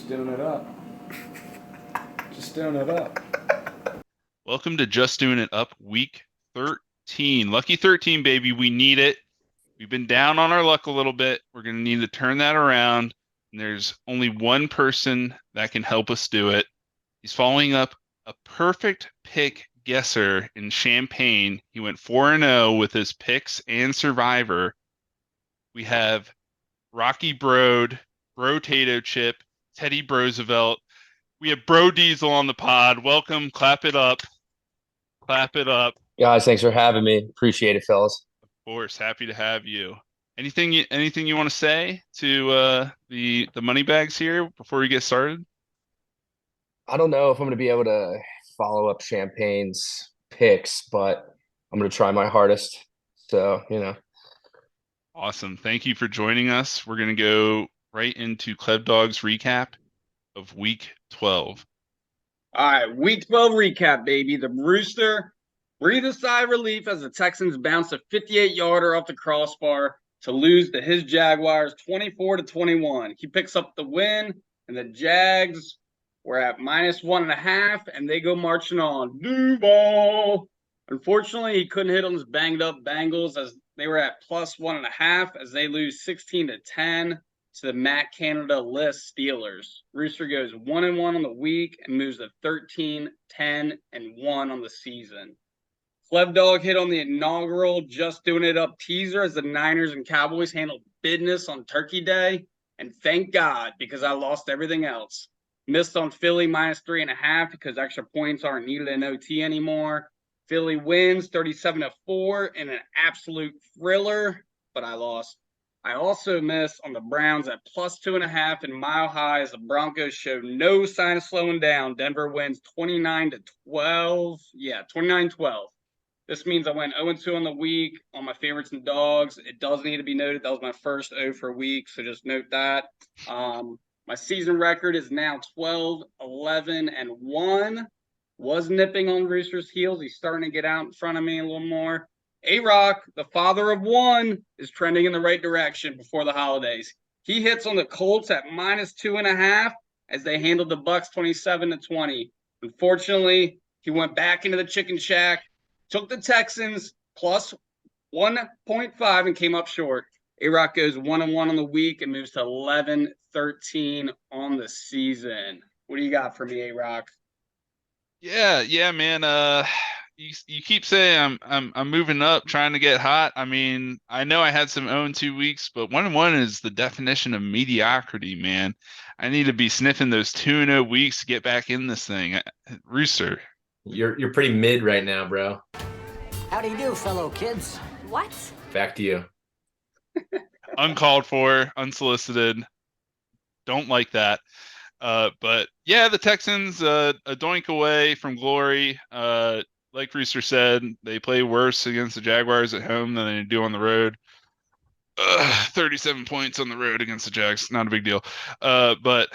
Just doing it up. Just doing it up. Welcome to Just Doing It Up, week 13. Lucky 13, baby. We need it. We've been down on our luck a little bit. We're going to need to turn that around. And there's only one person that can help us do it. He's following up a perfect pick guesser in Champaign. He went 4-0 with his picks and Survivor. We have Rocky Broad, Bro Tato Chip, Teddy Roosevelt. We have Bro Diesel on the pod. Welcome. Clap it up. Clap it up. Guys, thanks for having me. Appreciate it, fellas. Of course, happy to have you. Anything you want to say to the money bags here before we get started? I don't know if I'm going to be able to follow up Champagne's picks, but I'm going to try my hardest. So. Awesome. Thank you for joining us. We're going to go right into KlevDog's recap of week 12. All right, week 12 recap, baby. The Rooster breathed a sigh of relief as the Texans bounced a 58-yarder off the crossbar to lose to his Jaguars 24-21. He picks up the win, and the Jags were at -1.5, and they go marching on. Duval. Unfortunately, he couldn't hit on his banged-up Bengals as they were at +1.5 as they lose 16-10 to the Matt Canada list Steelers. Rooster goes 1-1 on the week and moves to 13-10-1 on the season. KlevDog hit on the inaugural Just Doing It Up teaser as the Niners and Cowboys handled business on Turkey Day. And thank God, because I lost everything else. Missed on Philly -3.5 because extra points aren't needed in OT anymore. Philly wins 37-4 in an absolute thriller, but I lost. I also missed on the Browns at +2.5 and Mile High as the Broncos showed no sign of slowing down. Denver wins 29-12. Yeah, 29-12. This means I went 0-2 on the week on my favorites and dogs. It does need to be noted that was my first 0 for a week, so just note that. My season record is now 12-11-1. Was nipping on Rooster's heels. He's starting to get out in front of me a little more. A-Rock, the father of one, is trending in the right direction before the holidays. He hits on the Colts at -2.5 as they handled the Bucks 27-20. Unfortunately, he went back into the chicken shack, took the Texans +1.5 and came up short. A-Rock goes 1-1 on the week and moves to 11-13 on the season. What do you got for me, A-Rock? Yeah, man. You keep saying I'm moving up, trying to get hot. I mean, I know I had some 0-2 weeks, but 1-1 is the definition of mediocrity, man. I need to be sniffing those 2-0 weeks to get back in this thing. Rooster. You're pretty mid right now, bro. How do you do, fellow kids? What? Back to you. Uncalled for, unsolicited. Don't like that. But yeah, the Texans, a doink away from glory. Like Rooster said, they play worse against the Jaguars at home than they do on the road. 37 points on the road against the Jags, not a big deal. But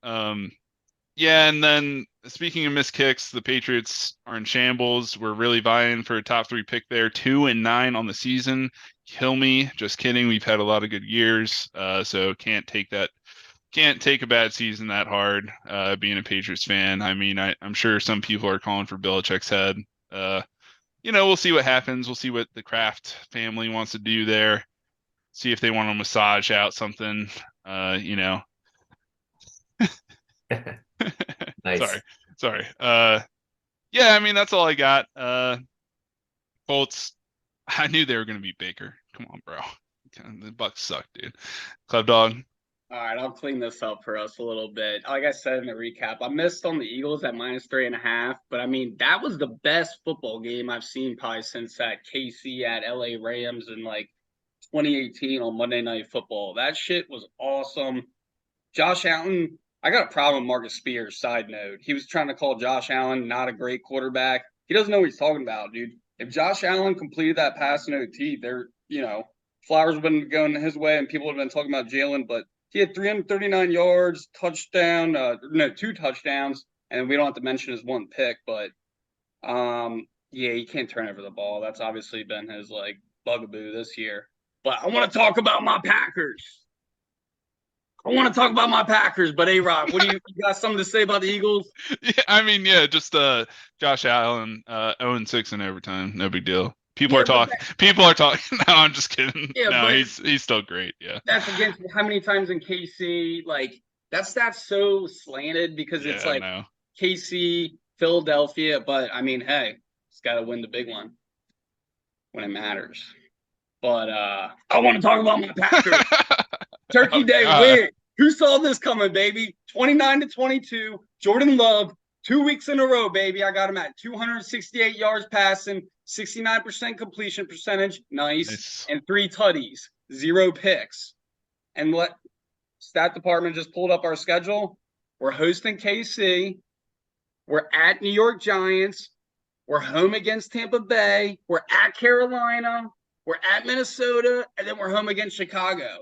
yeah, and then speaking of missed kicks, the Patriots are in shambles. We're really vying for a top 3 pick there, 2-9 on the season. Kill me, just kidding. We've had a lot of good years, so can't take a bad season that hard, being a Patriots fan. I mean, I'm sure some people are calling for Belichick's head. We'll see what happens. We'll see what the Kraft family wants to do there. See if they want to massage out something, Nice. Sorry. Yeah, I mean, that's all I got. Colts, I knew they were going to beat Baker. Come on, bro. The Bucks suck, dude. KlevDog. All right, I'll clean this up for us a little bit. Like I said in the recap, I missed on the Eagles at -3.5, but I mean, that was the best football game I've seen probably since that KC at LA Rams in like 2018 on Monday Night Football. That shit was awesome. Josh Allen, I got a problem with Marcus Spears, side note. He was trying to call Josh Allen not a great quarterback. He doesn't know what he's talking about, dude. If Josh Allen completed that pass in OT, Flowers would have been going his way and people would have been talking about Jalen, but he had 339 yards, touchdown, 2 touchdowns, and we don't have to mention his 1 pick, but yeah, he can't turn over the ball. That's obviously been his bugaboo this year. But I want to talk about my Packers. I want to talk about my Packers, but A-Rock, what do you got something to say about the Eagles? Yeah, I mean, yeah, just Josh Allen 0-6 in overtime. No big deal. People are talking. No, I'm just kidding. Yeah, no, but he's still great. Yeah. that's against how many times in KC? Like that stat's so slanted because it's like no. KC, Philadelphia, but I mean, hey, it's got to win the big one when it matters. But I want to talk about my Packers. Turkey Day win. Who saw this coming, baby? 29-22. Jordan Love, 2 weeks in a row, baby. I got him at 268 yards passing, 69% completion percentage. Nice. And 3 tutties, 0 picks. And stat department just pulled up our schedule. We're hosting KC. We're at New York Giants. We're home against Tampa Bay. We're at Carolina. We're at Minnesota. And then we're home against Chicago.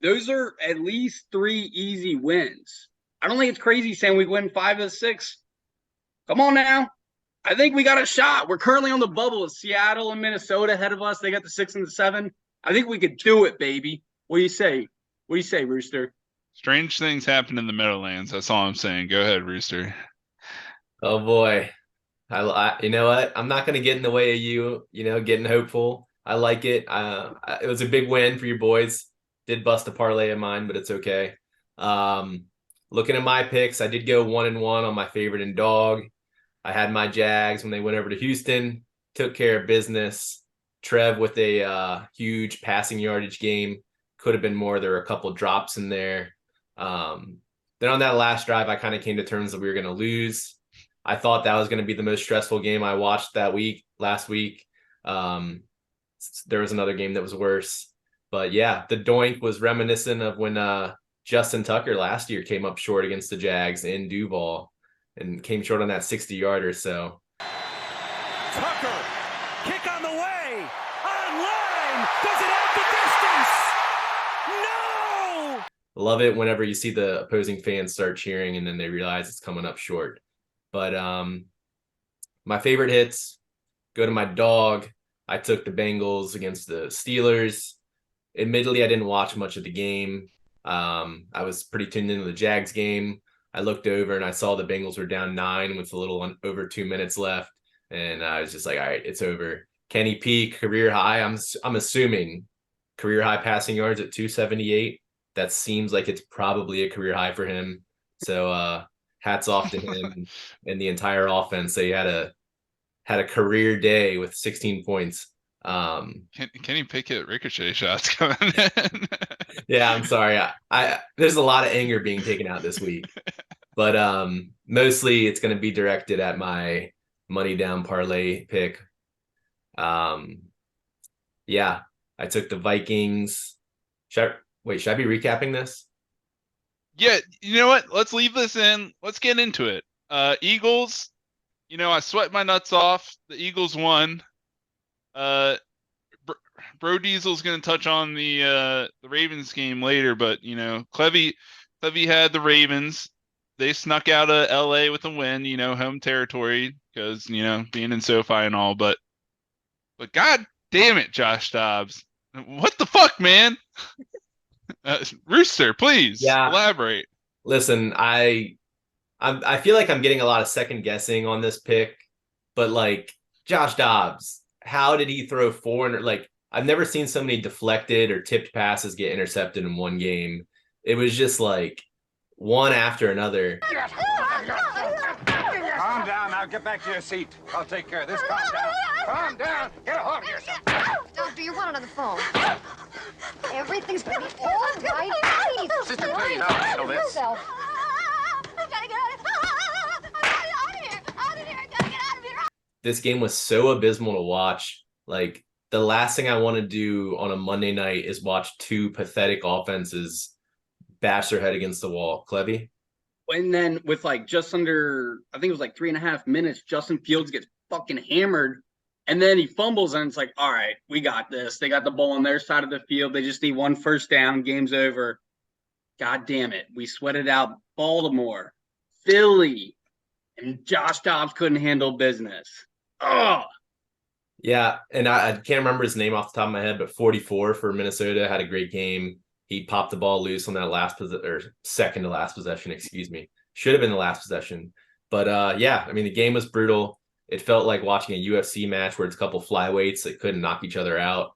Those are at least 3 easy wins. I don't think it's crazy saying we win 5 of 6. Come on now. I think we got a shot. We're currently on the bubble with Seattle and Minnesota ahead of us. They got the 6 and the 7. I think we could do it, baby. What do you say? What do you say, Rooster? Strange things happen in the Meadowlands. That's all I'm saying. Go ahead, Rooster. Oh boy. I you know what? I'm not going to get in the way of you, getting hopeful. I like it. It was a big win for your boys. Did bust a parlay of mine, but it's okay. Looking at my picks, I did go 1-1 on my favorite and dog. I had my Jags when they went over to Houston, took care of business. Trev with a huge passing yardage game. Could have been more. There were a couple drops in there. Then on that last drive, I kind of came to terms that we were going to lose. I thought that was going to be the most stressful game I watched last week. There was another game that was worse. But yeah, the doink was reminiscent of when Justin Tucker last year came up short against the Jags in Duval and came short on that 60-yarder. So Tucker, kick on the way, online, does it have the distance? No! Love it whenever you see the opposing fans start cheering and then they realize it's coming up short. But my favorite hits, go to my dog. I took the Bengals against the Steelers. Admittedly, I didn't watch much of the game. I was pretty tuned into the Jags game. I looked over and I saw the Bengals were down 9 with a little over 2 minutes left. And I was just like, all right, it's over. Kenny P, career high. I'm assuming career high passing yards at 278. That seems like it's probably a career high for him. So hats off to him and the entire offense. They had a career day with 16 points. Kenny Pickett ricochet shots coming in. Yeah, I'm sorry. I there's a lot of anger being taken out this week. But mostly it's going to be directed at my money down parlay pick. Yeah, I took the Vikings. Should I be recapping this? Yeah, you know what? Let's leave this in. Let's get into it. Eagles, I sweat my nuts off. The Eagles won. Bro Diesel's going to touch on the Ravens game later, but Clevy had the Ravens. They snuck out of LA with a win, home territory because being in SoFi and all. But God damn it, Josh Dobbs, what the fuck, man? Rooster, please elaborate. Listen, I feel like I'm getting a lot of second guessing on this pick, but like Josh Dobbs, how did he throw 400? Like I've never seen so many deflected or tipped passes get intercepted in one game. It was just like one after another. Calm down, now get back to your seat. I'll take care of this. Calm down. Calm down. Get a hold of yourself. Doctor, you're wanted on the phone. Everything's gonna be all right. Please. Sister, please, I'll handle this. Yourself. I gotta get out of here. I gotta get out of here. This game was so abysmal to watch. Like the last thing I want to do on a Monday night is watch two pathetic offenses bash their head against the wall. Clevy? And then with like just under, I think it was like 3.5 minutes, Justin Fields gets fucking hammered. And then he fumbles and it's like, all right, we got this. They got the ball on their side of the field. They just need one first down. Game's over. God damn it. We sweated out Baltimore, Philly, and Josh Dobbs couldn't handle business. Oh. Yeah, and I can't remember his name off the top of my head, but 44 for Minnesota had a great game. he popped the ball loose on that second to last possession, excuse me. Should have been the last possession. But yeah, I mean, the game was brutal. It felt like watching a UFC match where it's a couple flyweights that couldn't knock each other out.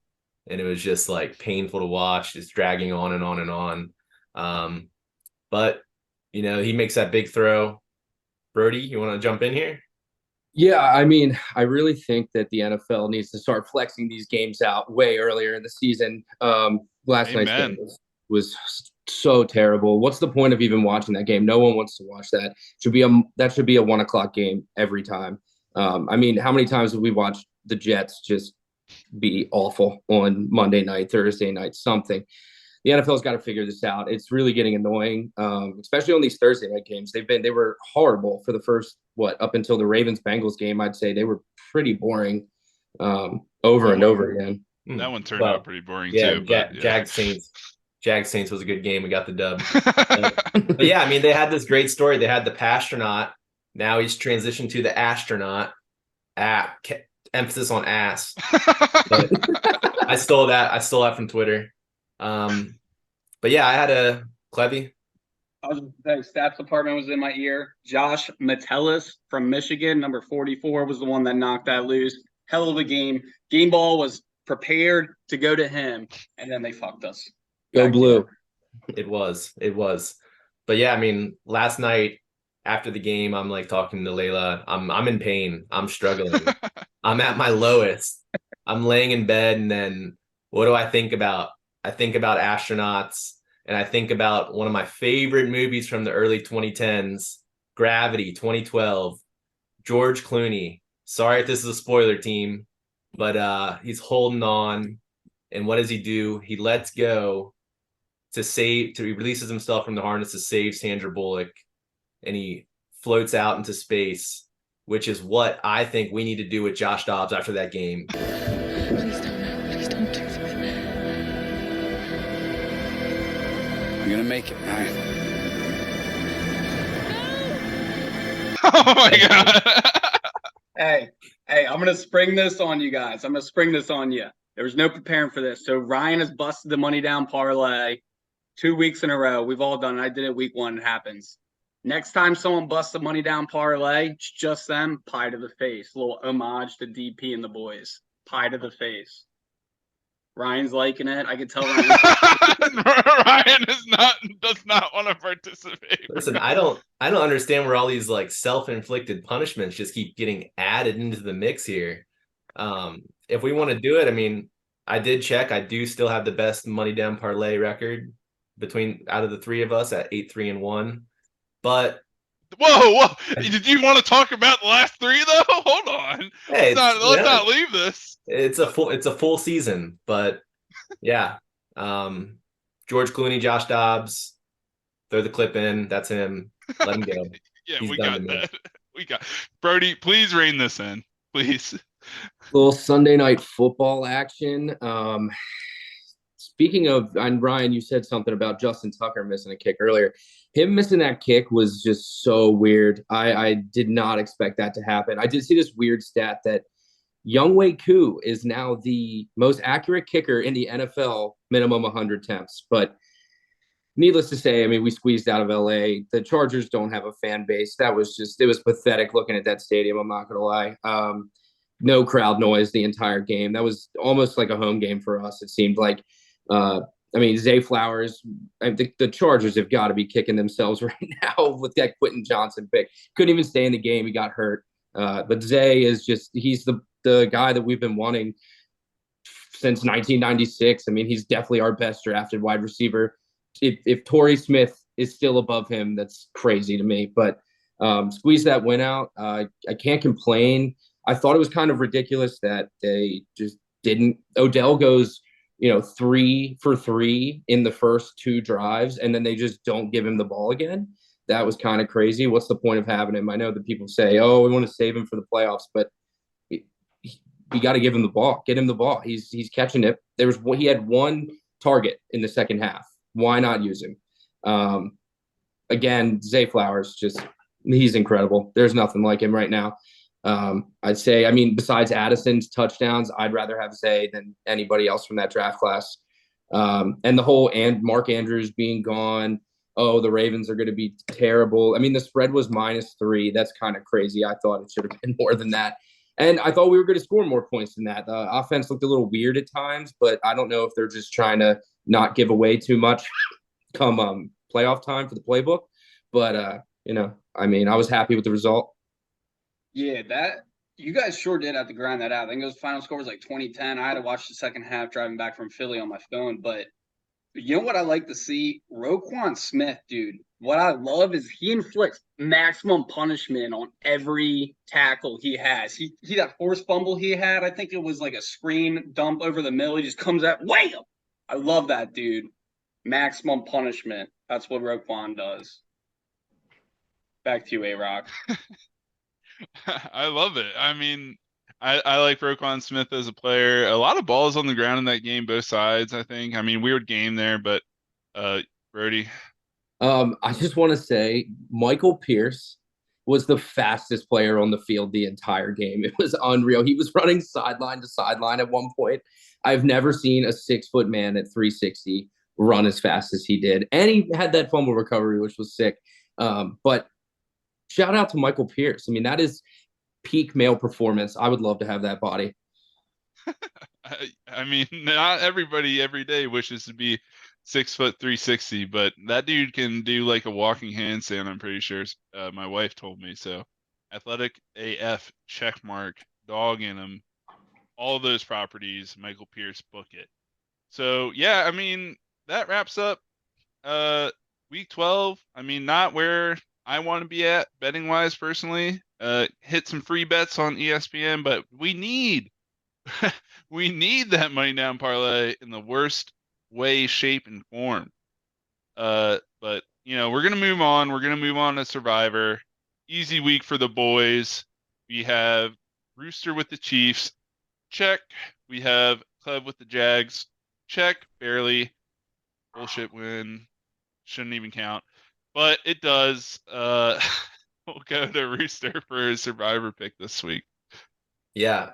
And it was just like painful to watch, just dragging on and on and on. But, he makes that big throw. Brody, you want to jump in here? Yeah, I mean, I really think that the NFL needs to start flexing these games out way earlier in the season. Last night's game was so terrible. What's the point of even watching that game? No one wants to watch that. That should be a 1:00 game every time. I mean, how many times have we watched the Jets just be awful on Monday night, Thursday night, something? The NFL's got to figure this out. It's really getting annoying, especially on these Thursday night games. They were horrible for the first, up until the Ravens-Bengals game. I'd say they were pretty boring over and over again. That one turned out pretty boring too. Jags Saints was a good game. We got the dub. But yeah, I mean, they had this great story. They had the Pastronaut. Now he's transitioned to the astronaut. Emphasis on ass. But I stole that from Twitter. But yeah, I had a Clevy. The stats department was in my ear. Josh Metellus from Michigan, number 44, was the one that knocked that loose. Hell of a game. Game ball was prepared to go to him, and then they fucked us. Go blue. It was. But yeah, I mean, last night after the game, I'm like talking to Layla. I'm in pain. I'm struggling. I'm at my lowest. I'm laying in bed, and then what do I think about? I think about astronauts, and I think about one of my favorite movies from the early 2010s, Gravity, 2012, George Clooney. Sorry if this is a spoiler, team, but he's holding on, and what does he do? He lets go he releases himself from the harness to save Sandra Bullock, and he floats out into space, which is what I think we need to do with Josh Dobbs after that game. Please don't do this. You're gonna make it, all right? Oh my god. Hey, I'm going to spring this on you guys. I'm going to spring this on you. There was no preparing for this. So Ryan has busted the money down parlay 2 weeks in a row. We've all done it. I did it week 1. It happens. Next time someone busts the money down parlay, it's just them, pie to the face. A little homage to DP and the boys. Pie to the face. Ryan's liking it. I can tell Ryan does not want to participate. Listen, I don't understand where all these like self-inflicted punishments just keep getting added into the mix here. If we want to do it, I mean, I did check. I do still have the best money down parlay record out of the three of us at 8-3-1. But whoa! Did you want to talk about the last 3 though? Hold on. Hey, let's not leave this. It's a full season, but yeah. George Clooney, Josh Dobbs, throw the clip in. That's him. Let him go. Yeah, we got that. We got Brody. Please rein this in, please. Little Sunday night football action. Speaking of, and Ryan, you said something about Justin Tucker missing a kick earlier. Him missing that kick was just so weird. I did not expect that to happen. I did see this weird stat that Younghoe Koo is now the most accurate kicker in the NFL, minimum 100 attempts. But needless to say, I mean, we squeezed out of LA. The Chargers don't have a fan base. It was pathetic looking at that stadium. I'm not going to lie. No crowd noise the entire game. That was almost like a home game for us. It seemed like, I mean, Zay Flowers, I think the Chargers have got to be kicking themselves right now with that Quentin Johnson pick. Couldn't even stay in the game. He got hurt. But Zay is he's the guy that we've been wanting since 1996. I mean, he's definitely our best drafted wide receiver. If Torrey Smith is still above him, that's crazy to me. But squeeze that win out. I can't complain. I thought it was kind of ridiculous that they just didn't. Odell goes, 3 for 3 in the first 2 drives, and then they just don't give him the ball again. That was kind of crazy. What's the point of having him? I know that people say, "Oh, we want to save him for the playoffs," but you got to give him the ball. Get him the ball. He's catching it. He had 1 target in the second half. Why not use him? Again, Zay Flowers, he's incredible. There's nothing like him right now. I'd say, I mean, besides Addison's touchdowns, I'd rather have Zay than anybody else from that draft class. And the whole and Mark Andrews being gone. Oh, the Ravens are going to be terrible. I mean, the spread was -3. That's kind of crazy. I thought it should have been more than that. And I thought we were going to score more points than that. The offense looked a little weird at times, but I don't know if they're just trying to not give away too much come playoff time for the playbook. But, I mean, I was happy with the result. Yeah, that you guys sure did have to grind that out. I think it was final score was like 2010. I had to watch the second half driving back from Philly on my phone. But you know what I like to see? Roquan Smith, dude. What I love is he inflicts maximum punishment on every tackle he has. He that forced fumble he had, I think it was like a screen dump over the middle. He just comes out, wham! I love that, dude. Maximum punishment. That's what Roquan does. Back to you, A-Rock. I love it. I mean, I like Roquan Smith as a player. A lot of balls on the ground in that game, both sides, I think. I mean, weird game there, but Brody. I just want to say Michael Pierce was the fastest player on the field the entire game. It was unreal. He was running sideline to sideline at one point. I've never seen a 6-foot man at 360 run as fast as he did. And he had that fumble recovery, which was sick. But shout out to Michael Pierce. I mean, that is peak male performance. I would love to have that body. I mean, not everybody every day wishes to be 6 foot 360, but that dude can do like a walking handstand. I'm pretty sure. My wife told me so. Athletic AF, check mark, dog in him, all those properties. Michael Pierce, book it. So yeah, I mean that wraps up week 12. I mean, not where I want to be at betting wise personally. Hit some free bets on ESPN, but we need we need that money down parlay in the worst way, shape, and form. But we're gonna move on. We're gonna move on to Survivor. Easy week for the boys. We have Rooster with the Chiefs. Check. We have Clev with the Jags. Check. Barely. Bullshit win. Shouldn't even count. But it does. We'll go to Rooster for his Survivor pick this week. Yeah.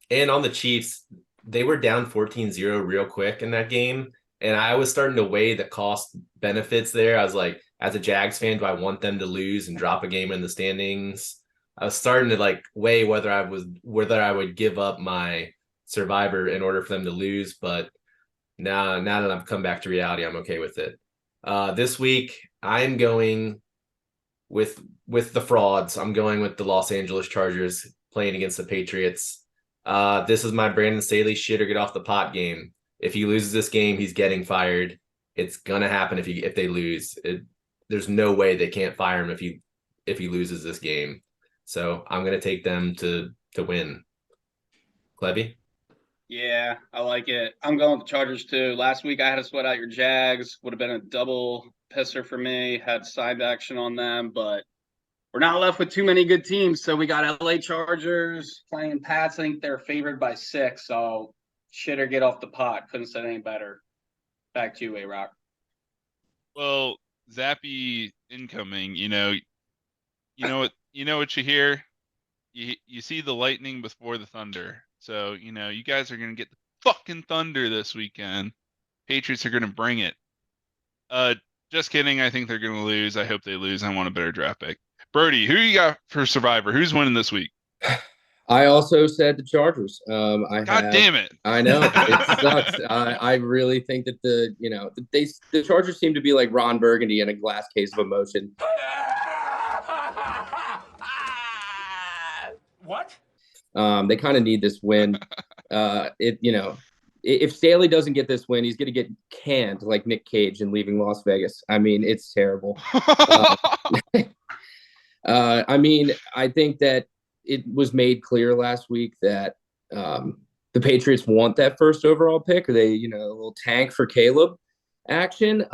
And on the Chiefs, they were down 14-0 real quick in that game. And I was starting to weigh the cost benefits there. I was like, as a Jags fan, do I want them to lose and drop a game in the standings? I was starting to weigh whether I would give up my Survivor in order for them to lose. But now that I've come back to reality, I'm okay with it. This week, I'm going with the frauds. I'm going with the Los Angeles Chargers playing against the Patriots. This is my Brandon Staley shit or get off the pot game. If he loses this game, he's getting fired. It's gonna happen if they lose. There's no way they can't fire him if he loses this game. So I'm gonna take them to win. Clevy? Yeah, I like it. I'm going with the Chargers too. Last week I had to sweat out your Jags. Would have been a double pisser for me. Had side action on them, but we're not left with too many good teams. So we got LA Chargers playing Pats. I think they're favored by 6. So shit or get off the pot. Couldn't say any better. Back to you, A-Rock. Well, Zappy incoming, you know what you hear? You see the lightning before the thunder. So, you guys are going to get the fucking thunder this weekend. Patriots are going to bring it. Just kidding. I think they're going to lose. I hope they lose. I want a better draft pick. Brody, who you got for Survivor? Who's winning this week? I also said the Chargers. God damn it. I know. It sucks. I really think that the Chargers seem to be like Ron Burgundy in a glass case of emotion. What? They kind of need this win. If Staley doesn't get this win, he's going to get canned like Nick Cage and leaving Las Vegas. I mean, it's terrible. I mean, I think that it was made clear last week that the Patriots want that first overall pick, or they, a little tank for Caleb action,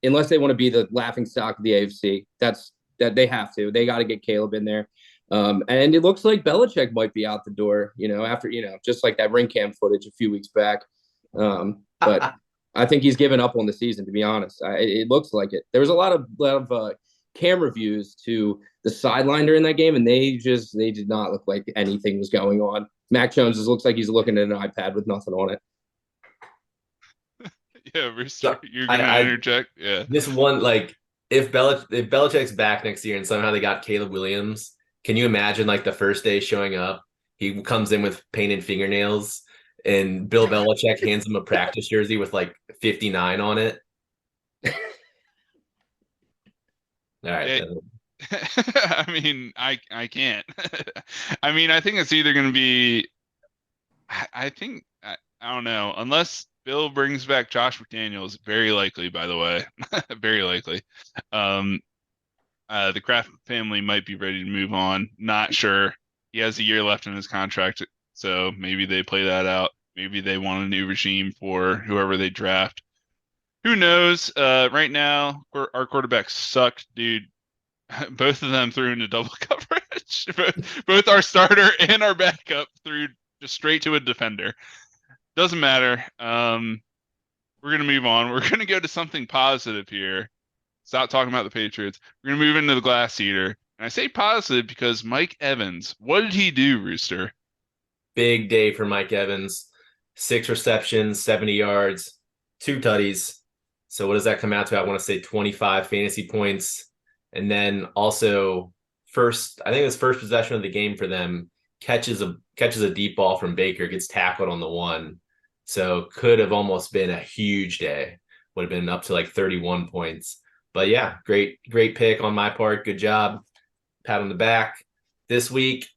unless they want to be the laughing stock of the AFC. That they have to. They got to get Caleb in there. And it looks like Belichick might be out the door, after, just like that ring cam footage a few weeks back. But I think he's given up on the season, to be honest. It looks like it. There was a lot of camera views to the sideline during that game, and they did not look like anything was going on. Mac Jones looks like he's looking at an iPad with nothing on it. Yeah, Rooster, So, you're gonna I interject. Yeah. this one, like, if Belichick's back next year and somehow they got Caleb Williams, can you imagine like the first day showing up, he comes in with painted fingernails, and Bill Belichick hands him a practice jersey with like 59 on it? All right. Yeah. I mean, I can't. I mean, I think it's either going to be. I think I don't know, unless Bill brings back Josh McDaniels. Very likely, by the way, very likely. Um, the Kraft family might be ready to move on. Not sure. He has a year left in his contract, so maybe they play that out. Maybe they want a new regime for whoever they draft. Who knows? Right now, our quarterbacks suck, dude. Both of them threw into double coverage. Both our starter and our backup threw just straight to a defender. Doesn't matter. We're gonna move on. We're gonna go to something positive here. Stop talking about the Patriots. We're gonna move into the Glasseater. And I say positive because Mike Evans. What did he do, Rooster? Big day for Mike Evans. 6 receptions, 70 yards, 2 tutties. So what does that come out to? I want to say 25 fantasy points. And then also I think it was first possession of the game for them, catches a deep ball from Baker, gets tackled on the 1. So could have almost been a huge day. Would have been up to like 31 points. But yeah, great pick on my part. Good job. Pat on the back. This week,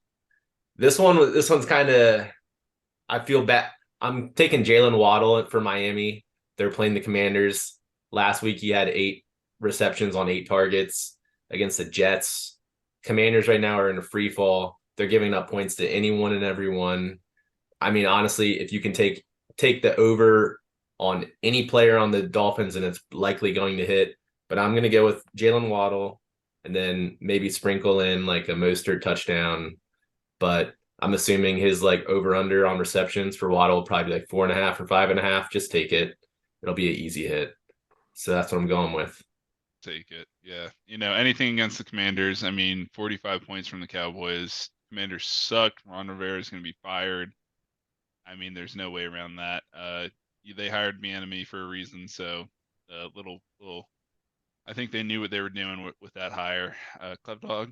this one's kind of, I feel bad. I'm taking Jalen Waddle for Miami. They're playing the Commanders. Last week he had 8 receptions on 8 targets against the Jets. Commanders right now are in a free fall. They're giving up points to anyone and everyone. I mean, honestly, if you can take the over on any player on the Dolphins, and it's likely going to hit. But I'm going to go with Jalen Waddle and then maybe sprinkle in like a Mostert touchdown. But I'm assuming his like over under on receptions for Waddle will probably be like 4.5 or 5.5. Just take it. It'll be an easy hit. So that's what I'm going with. Take it. Yeah. Anything against the Commanders. I mean, 45 points from the Cowboys. Commanders suck. Ron Rivera is going to be fired. I mean, there's no way around that. They hired Bieniemy for a reason, so little. I think they knew what they were doing with that hire. KlevDog.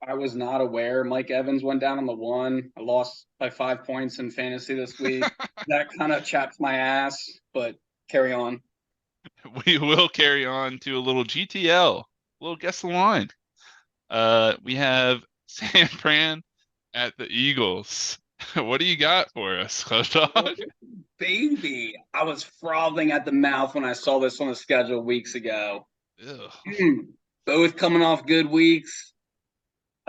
I was not aware Mike Evans went down on the 1. I lost by 5 points in fantasy this week. That kind of chaps my ass, but carry on. We will carry on to a little GTL, a little guess the line. We have San Fran at the Eagles. What do you got for us, KlevDog? Baby, I was frothing at the mouth when I saw this on the schedule weeks ago. Both coming off good weeks.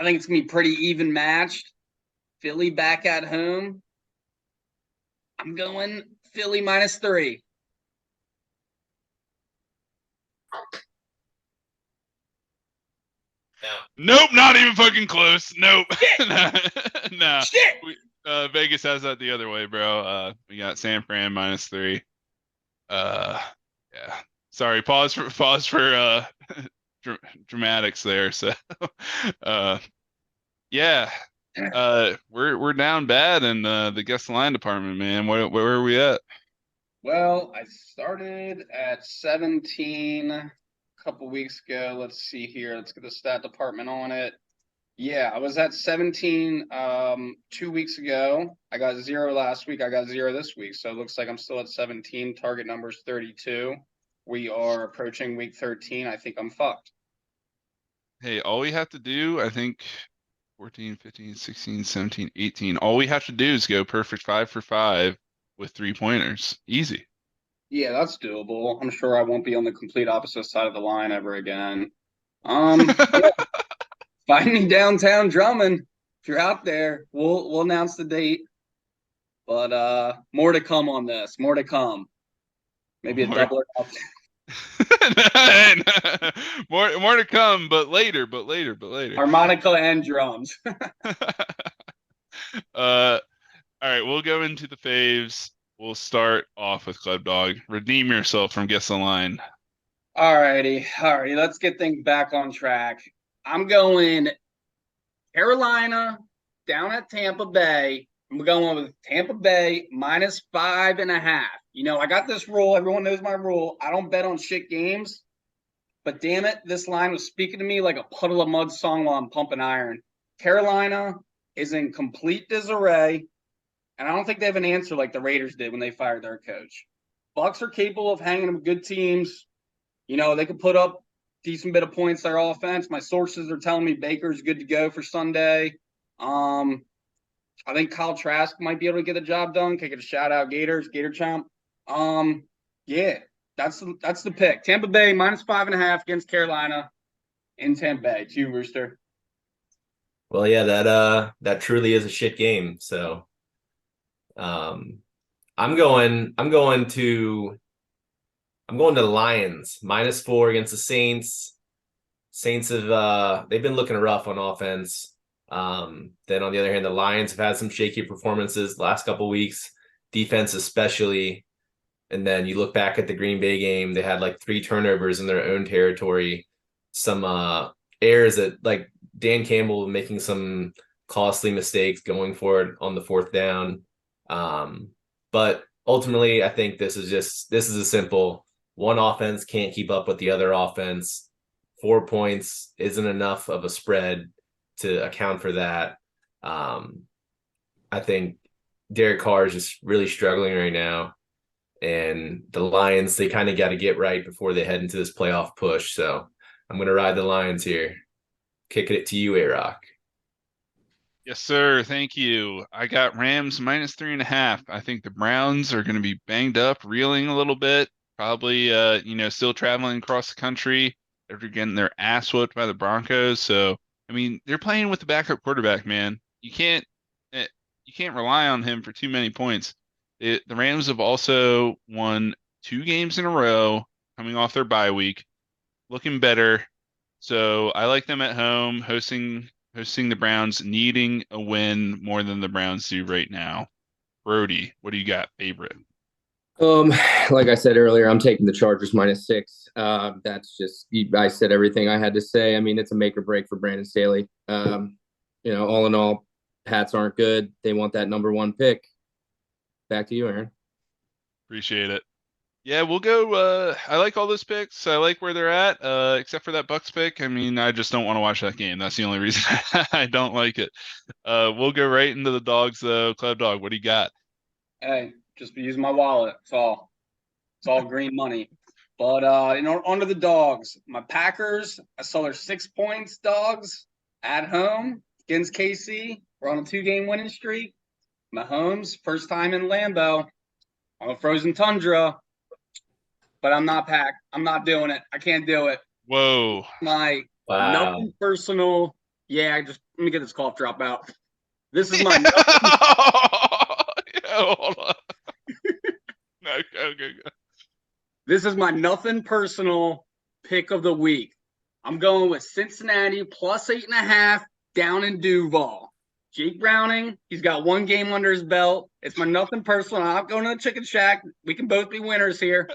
I think it's going to be pretty even matched. Philly back at home. I'm going Philly -3. Nope, not even fucking close. Nope. Nah. Shit. Vegas has that the other way, bro. We got San Fran -3. Yeah. Sorry, pause for dramatics there. So yeah. We're down bad in the guest line department, man. Where are we at? Well, I started at 17 a couple weeks ago. Let's see here. Let's get the stat department on it. Yeah, I was at 17 2 weeks ago. I got 0 last week. I got 0 this week. So it looks like I'm still at 17. Target number's 32. We are approaching week 13. I think I'm fucked. Hey, all we have to do, I think 14, 15, 16, 17, 18. All we have to do is go perfect 5 for 5 with 3-pointers. Easy. Yeah, that's doable. I'm sure I won't be on the complete opposite side of the line ever again. Yeah. Find me downtown Drummond. If you're out there, we'll announce the date. But more to come on this. More to come. Maybe a doubler up. more to come, but later. Harmonica and drums. All right, we'll go into the faves. We'll start off with KlevDog. Redeem yourself from Guess the Line. Alrighty. Let's get things back on track. I'm going Carolina down at Tampa Bay. I'm going with Tampa Bay -5.5. I got this rule. Everyone knows my rule. I don't bet on shit games. But damn it, this line was speaking to me like a Puddle of Mud song while I'm pumping iron. Carolina is in complete disarray, and I don't think they have an answer like the Raiders did when they fired their coach. Bucks are capable of hanging with good teams. They could put up decent bit of points. Their offense. My sources are telling me Baker's good to go for Sunday. I think Kyle Trask might be able to get the job done. Can I get a shout out, Gators, Gator Chomp? Yeah, that's the pick. Tampa Bay -5.5 against Carolina in Tampa Bay. To you, Rooster. Well, yeah, that truly is a shit game. So, I'm going to the Lions -4 against the Saints. Saints have they've been looking rough on offense. Then on the other hand, the Lions have had some shaky performances the last couple weeks, defense especially. And then you look back at the Green Bay game, they had like 3 turnovers in their own territory, some errors that like Dan Campbell making some costly mistakes going for it on the 4th down. But ultimately, I think this is a simple one offense can't keep up with the other offense. 4 points isn't enough of a spread to account for that. I think Derek Carr is just really struggling right now. And the Lions, they kind of got to get right before they head into this playoff push. So I'm going to ride the Lions here. Kicking it to you, A-Rock. Yes, sir. Thank you. I got Rams -3.5. I think the Browns are going to be banged up, reeling a little bit. Probably, still traveling across the country after getting their ass whooped by the Broncos. So, they're playing with the backup quarterback, man. You can't rely on him for too many points. The Rams have also won 2 games in a row coming off their bye week, looking better. So I like them at home, hosting the Browns, needing a win more than the Browns do right now. Brody, what do you got, favorite? Like I said earlier, I'm taking the Chargers -6. That's just, I said everything I had to say. It's a make or break for Brandon Staley. All in all, Pats aren't good. They want that number 1 pick. Back to you, Aaron. Appreciate it. Yeah, we'll go. I like all those picks. I like where they're at, except for that Bucks pick. I just don't want to watch that game. That's the only reason I don't like it. We'll go right into the dogs, though. KlevDog, what do you got? Hey, just use my wallet. It's all green money. But onto the dogs. My Packers, I saw their 6 points, dogs, at home against KC. We're on a 2-game winning streak. Mahomes, first time in Lambeau on a frozen tundra. But I'm not packed. I'm not doing it. I can't do it. Whoa. Nothing personal. Yeah, let me get this cough drop out. This is my hold on. No, go. This is my nothing personal pick of the week. I'm going with Cincinnati +8.5 down in Duval. Jake Browning, he's got 1 game under his belt. It's my nothing personal. I'm not going to the chicken shack. We can both be winners here.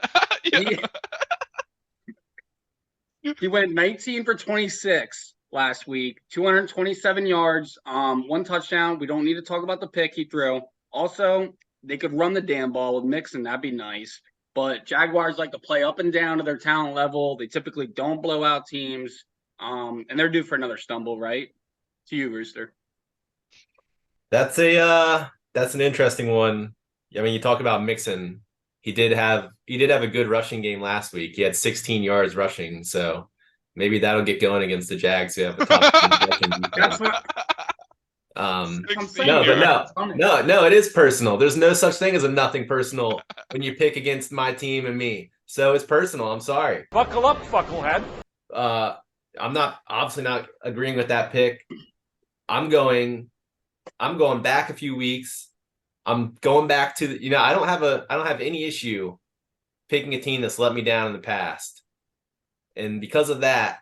He went 19 for 26 last week, 227 yards, 1 touchdown. We don't need to talk about the pick he threw. Also, they could run the damn ball with Mixon. That'd be nice. But Jaguars like to play up and down to their talent level. They typically don't blow out teams. And they're due for another stumble, right? To you, Rooster. That's an interesting one. You talk about Mixon. He did have a good rushing game last week. He had 16 yards rushing, so maybe that'll get going against the Jags who have the top rushing defense. No, it is personal. There's no such thing as a nothing personal when you pick against my team and me. So it's personal. I'm sorry. Buckle up, fucklehead. I'm obviously not agreeing with that pick. I'm going back a few weeks. I'm going back to I don't have any issue picking a team that's let me down in the past. And because of that,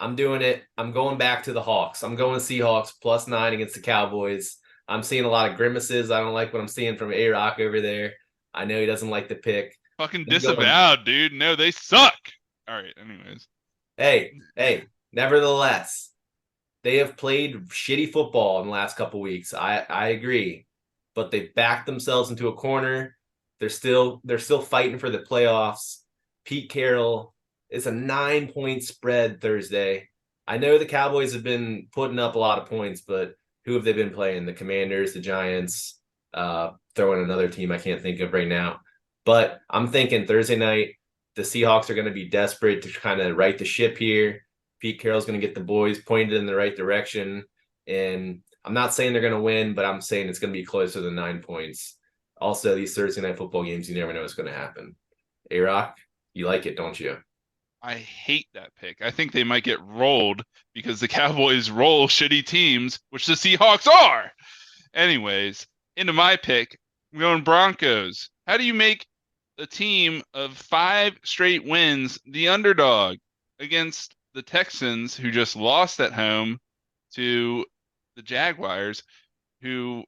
I'm doing it. I'm going back to the Hawks. I'm going Seahawks +9 against the Cowboys. I'm seeing a lot of grimaces. I don't like what I'm seeing from A-Rock over there. I know he doesn't like the pick. Fucking disavowed, dude. No, they suck. All right, anyways. Hey, nevertheless, they have played shitty football in the last couple weeks. I agree. But they backed themselves into a corner. They're still fighting for the playoffs. Pete Carroll, it's a 9-point spread Thursday. I know the Cowboys have been putting up a lot of points, but who have they been playing? The Commanders, the Giants, throwing another team I can't think of right now. But I'm thinking Thursday night, the Seahawks are going to be desperate to kind of right the ship here. Pete Carroll's going to get the boys pointed in the right direction. And I'm not saying they're going to win, but I'm saying it's going to be closer than 9 points. Also, these Thursday night football games, you never know what's going to happen. A-Rock, you like it, don't you? I hate that pick. I think they might get rolled because the Cowboys roll shitty teams, which the Seahawks are. Anyways, into my pick, I'm going Broncos. How do you make a team of 5 straight wins the underdog against the Texans, who just lost at home to the Jaguars, who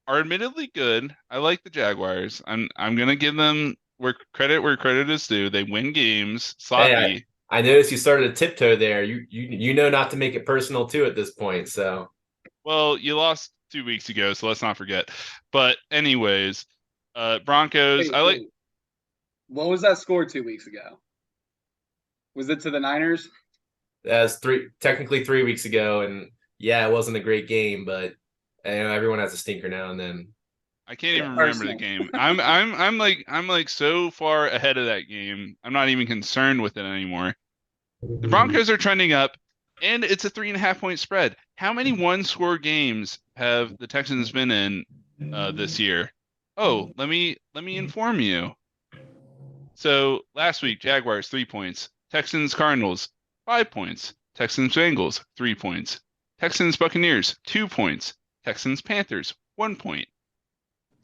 are admittedly good? I like the Jaguars. I'm gonna give them where credit is due. They win games. Sloppy. Hey, I noticed you started a tiptoe there. You know not to make it personal too at this point. So, well, you lost 2 weeks ago, so let's not forget. But anyways, Broncos. Wait. What was that score 2 weeks ago? Was it to the Niners? that's technically 3 weeks ago, and yeah, it wasn't a great game, but everyone has a stinker now and then. I can't even remember the game. I'm like so far ahead of that game. I'm not even concerned with it anymore. The Broncos are trending up, and it's a 3.5 point spread. How many 1-score games have the Texans been in this year? Oh, let me inform you. So last week, Jaguars 3 points, Texans Cardinals 5 points, Texans Bengals 3 points, Texans Buccaneers 2 points, Texans Panthers 1 point,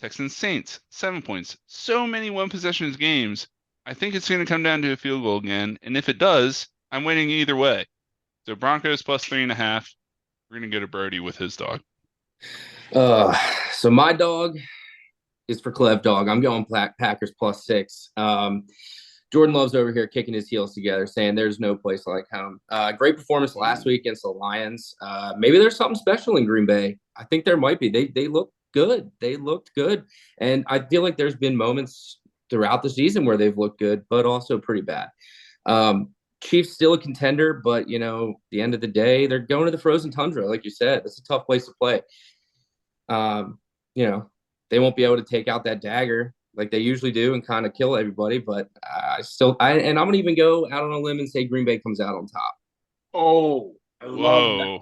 Texans Saints 7 points. So many one possessions games. I think it's going to come down to a field goal again, and if it does, I'm winning either way. So Broncos plus 3.5. We're going to go to Brody with his dog. So my dog is for KlevDog. I'm going Packers plus 6. Jordan Love's over here kicking his heels together, saying there's no place like home. Great performance last week against the Lions. Maybe there's something special in Green Bay. I think there might be. They look good. They looked good. And I feel like there's been moments throughout the season where they've looked good, but also pretty bad. Chiefs still a contender, but, the end of the day, they're going to the frozen tundra. Like you said, it's a tough place to play. They won't be able to take out that dagger like they usually do and kind of kill everybody. But I'm going to even go out on a limb and say Green Bay comes out on top. Oh, I love that.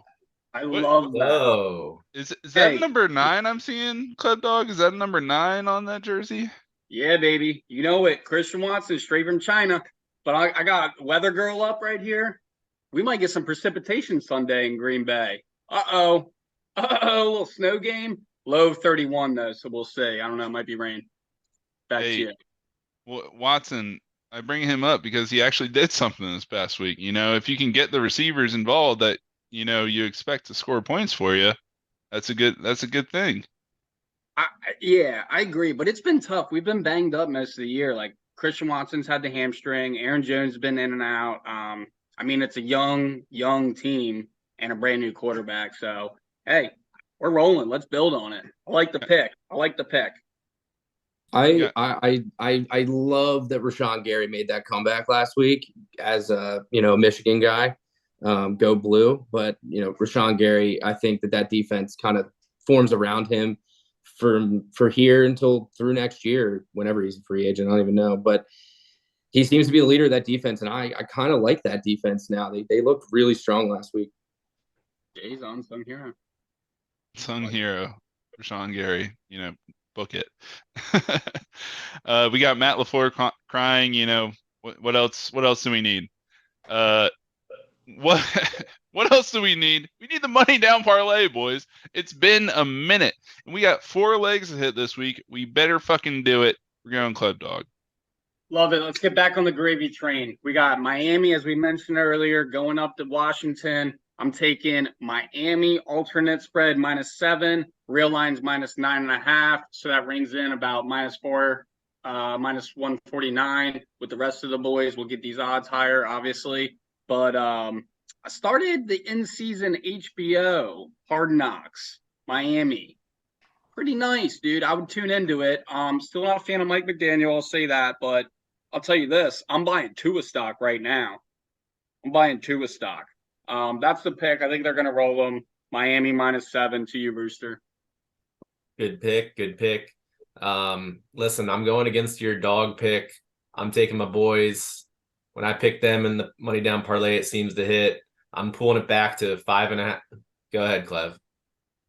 I love that. Whoa. Is that number 9 I'm seeing, KlevDog? Is that number 9 on that jersey? Yeah, baby. You know it. Christian Watson, straight from China. But I got Weather Girl up right here. We might get some precipitation Sunday in Green Bay. Uh-oh. A little snow game. Low 31, though, so we'll see. I don't know. It might be rain. Back to you. Watson, I bring him up because he actually did something this past week. If you can get the receivers involved that, you expect to score points for you, that's a good thing. I agree. But it's been tough. We've been banged up most of the year. Like, Christian Watson's had the hamstring. Aaron Jones has been in and out. It's a young team and a brand new quarterback. So, hey, we're rolling. Let's build on it. I like the pick. I love that Rashawn Gary made that comeback last week as a Michigan guy. Go blue. But Rashawn Gary, I think that defense kind of forms around him for here until through next year, whenever he's a free agent. I don't even know, but he seems to be the leader of that defense, and I kind of like that defense now. They looked really strong last week. Jay's on some hero. Rashawn Gary, book it. We got Matt LaFleur crying. What else do we need? What else do we need? We need the money down parlay, boys. It's been a minute, and we got 4 legs to hit this week. We better fucking do it. We're going KlevDog. Love it. Let's get back on the gravy train. We got Miami, as we mentioned earlier, going up to Washington. I'm taking Miami alternate spread -7, real lines -9.5. So that rings in about -4, -149. With the rest of the boys, we'll get these odds higher, obviously. But I started the in-season HBO Hard Knocks Miami pretty nice, dude. I would tune into it. Still not a fan of Mike McDaniel, I'll say that, but I'll tell you this, I'm buying Tua stock right now. That's the pick. I think they're gonna roll them. Miami -7 to you, Rooster. Good pick. Listen, I'm going against your dog pick. I'm taking my boys. When I pick them in the money down parlay, it seems to hit. I'm pulling it back to 5.5. Go ahead, Clev.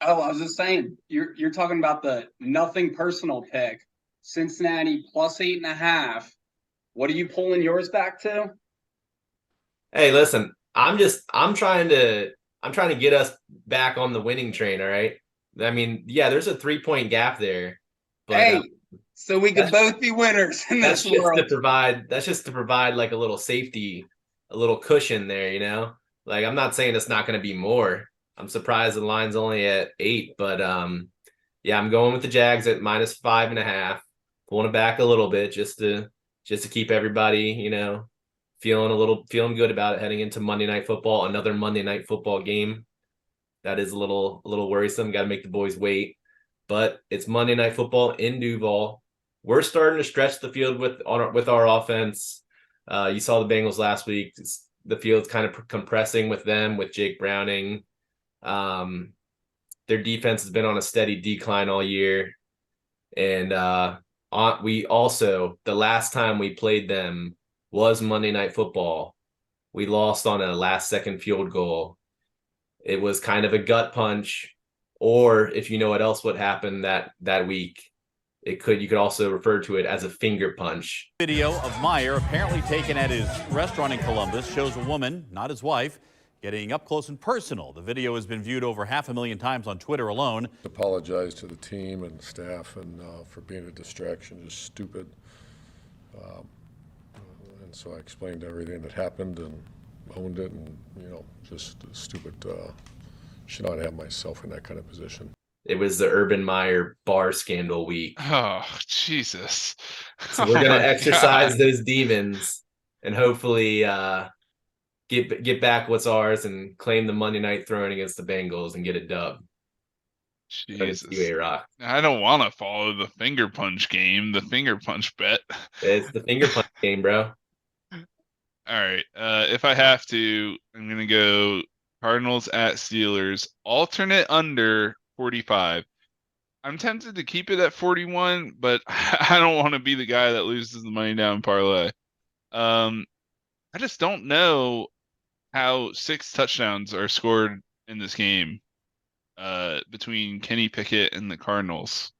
Oh, I was just saying, you're talking about the nothing personal pick. Cincinnati +8.5. What are you pulling yours back to? Hey, listen, I'm trying to get us back on the winning train, all right? I mean, yeah, there's a 3-point gap there, but Hey, so we could both be winners in that's this just world. to provide like a little safety, a little cushion there, you know? Like I'm not saying it's not going to be more. I'm surprised the line's only at 8, but yeah, I'm going with the Jags at -5.5, pulling it back a little bit just to keep everybody, you know, feeling good about it heading into Monday Night Football, another Monday Night Football game. That is a little worrisome. Got to make the boys wait, but it's Monday Night Football in Duval. We're starting to stretch the field with our offense. You saw the Bengals last week. The field's kind of compressing with them, with Jake Browning. Their defense has been on a steady decline all year. And we also, the last time we played them was Monday Night Football. We lost on a last-second field goal. It was kind of a gut punch, or if you know what else would happen that week, you could also refer to it as a finger punch. Video of Meyer apparently taken at his restaurant in Columbus shows a woman, not his wife, getting up close and personal. The video has been viewed over 500,000 times on Twitter alone. Apologize to the team and staff and for being a distraction, just stupid. And so I explained everything that happened and owned it, and just stupid. Should not have myself in that kind of position. It was the Urban Meyer bar scandal week. Oh, Jesus. So we're going to exercise those demons and hopefully get back what's ours and claim the Monday night throne against the Bengals and get it dubbed. Jesus. A-Rock. I don't want to follow the finger punch game, the finger punch bet. It's the finger punch game, bro. All right. If I have to, I'm going to go Cardinals at Steelers. Alternate under 45. I'm tempted to keep it at 41, but I don't want to be the guy that loses the money down parlay. I just don't know how 6 touchdowns are scored in this game between Kenny Pickett and the Cardinals.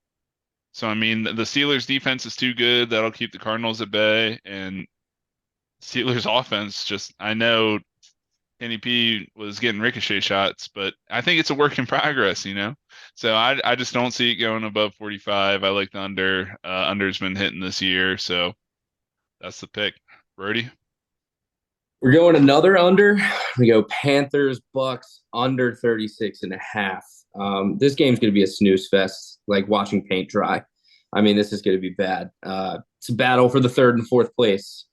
So, I mean, the Steelers defense is too good. That'll keep the Cardinals at bay. And Steelers offense, I know Kenny P was getting ricochet shots, but I think it's a work in progress, So I just don't see it going above 45. I like the under. Under's been hitting this year, so that's the pick. Brody? We're going another under. We go Panthers, Bucks, under 36.5. This game's going to be a snooze fest, like watching paint dry. I mean, this is going to be bad. It's a battle for the 3rd and 4th place.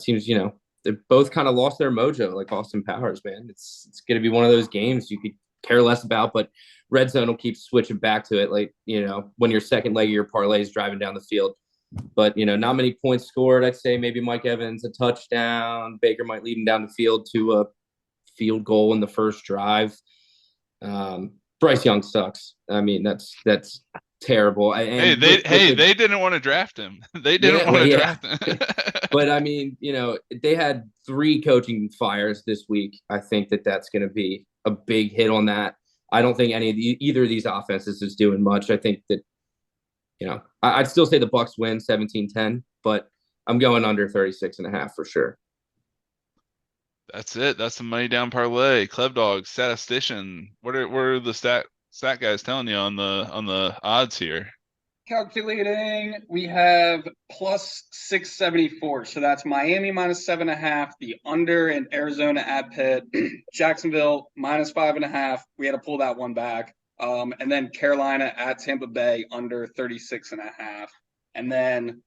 Teams, they both kind of lost their mojo, like Austin Powers, man. It's going to be one of those games you could care less about, but red zone will keep switching back to it, like, when your second leg of your parlay is driving down the field. But, not many points scored. I'd say maybe Mike Evans, a touchdown. Baker might lead him down the field to a field goal in the first drive. Bryce Young sucks. I mean, that's terrible. They didn't want to draft him. They didn't want to draft him. But I mean, they had 3 coaching fires this week. I think that's going to be a big hit on that. I don't think either of these offenses is doing much. I think that, I'd still say the Bucks win 17-10, but I'm going under 36.5 for sure. That's it. That's the money down parlay. KlevDog, statistician. What are the stat guys telling you on the odds here? Calculating, we have +674. So that's Miami -7.5, the under in Arizona at Pitt, Jacksonville -5.5. We had to pull that one back. And then Carolina at Tampa Bay under 36.5. And then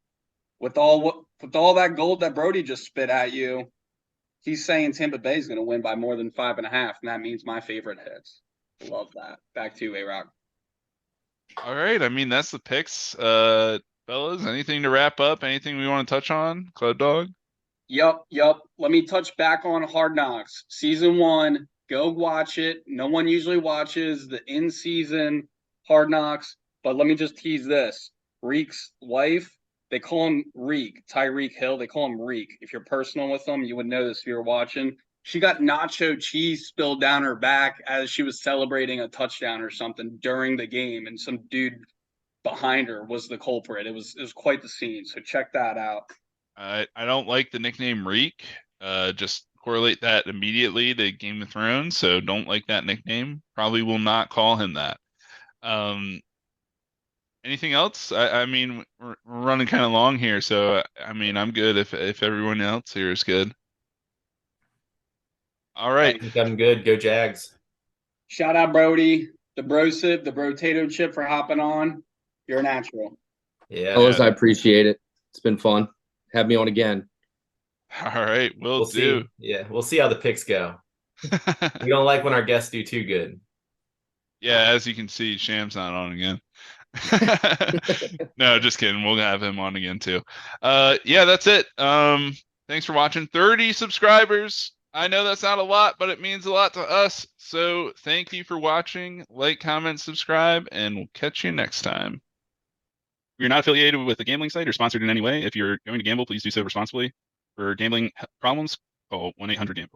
with all that gold that Brody just spit at you, he's saying Tampa Bay is going to win by more than 5.5, and that means my favorite hits. Love that. Back to you, A-Rock. All right. I mean, that's the picks. Fellas, anything to wrap up? Anything we want to touch on? KlevDog? Yep. Let me touch back on Hard Knocks. Season 1, go watch it. No one usually watches the in-season Hard Knocks, but let me just tease this. Reek's wife, they call him Reek, Tyreek Hill. They call him Reek. If you're personal with them, you would know this if you were watching. She got nacho cheese spilled down her back as she was celebrating a touchdown or something during the game, and some dude behind her was the culprit. It was quite the scene. So check that out. I don't like the nickname Reek. Just correlate that immediately to Game of Thrones. So don't like that nickname. Probably will not call him that. Anything else? I mean, we're running kind of long here, so I mean, I'm good if everyone else here is good. All right. I think I'm good. Go Jags. Shout out Brody, the Brosip, the Brotato Chip for hopping on. You're a natural. Yeah. Fellas, I appreciate it. It's been fun. Have me on again. All right, we'll do. See. Yeah, we'll see how the picks go. We don't like when our guests do too good. Yeah, as you can see, Sham's not on again. No, just kidding. We'll have him on again too. Yeah, that's it. Thanks for watching. 30 subscribers. I know that's not a lot, but it means a lot to us. So thank you for watching. Like, comment, subscribe, and we'll catch you next time. We're not affiliated with a gambling site or sponsored in any way. If you're going to gamble, please do so responsibly. For gambling problems, call 1-800-GAMBLER.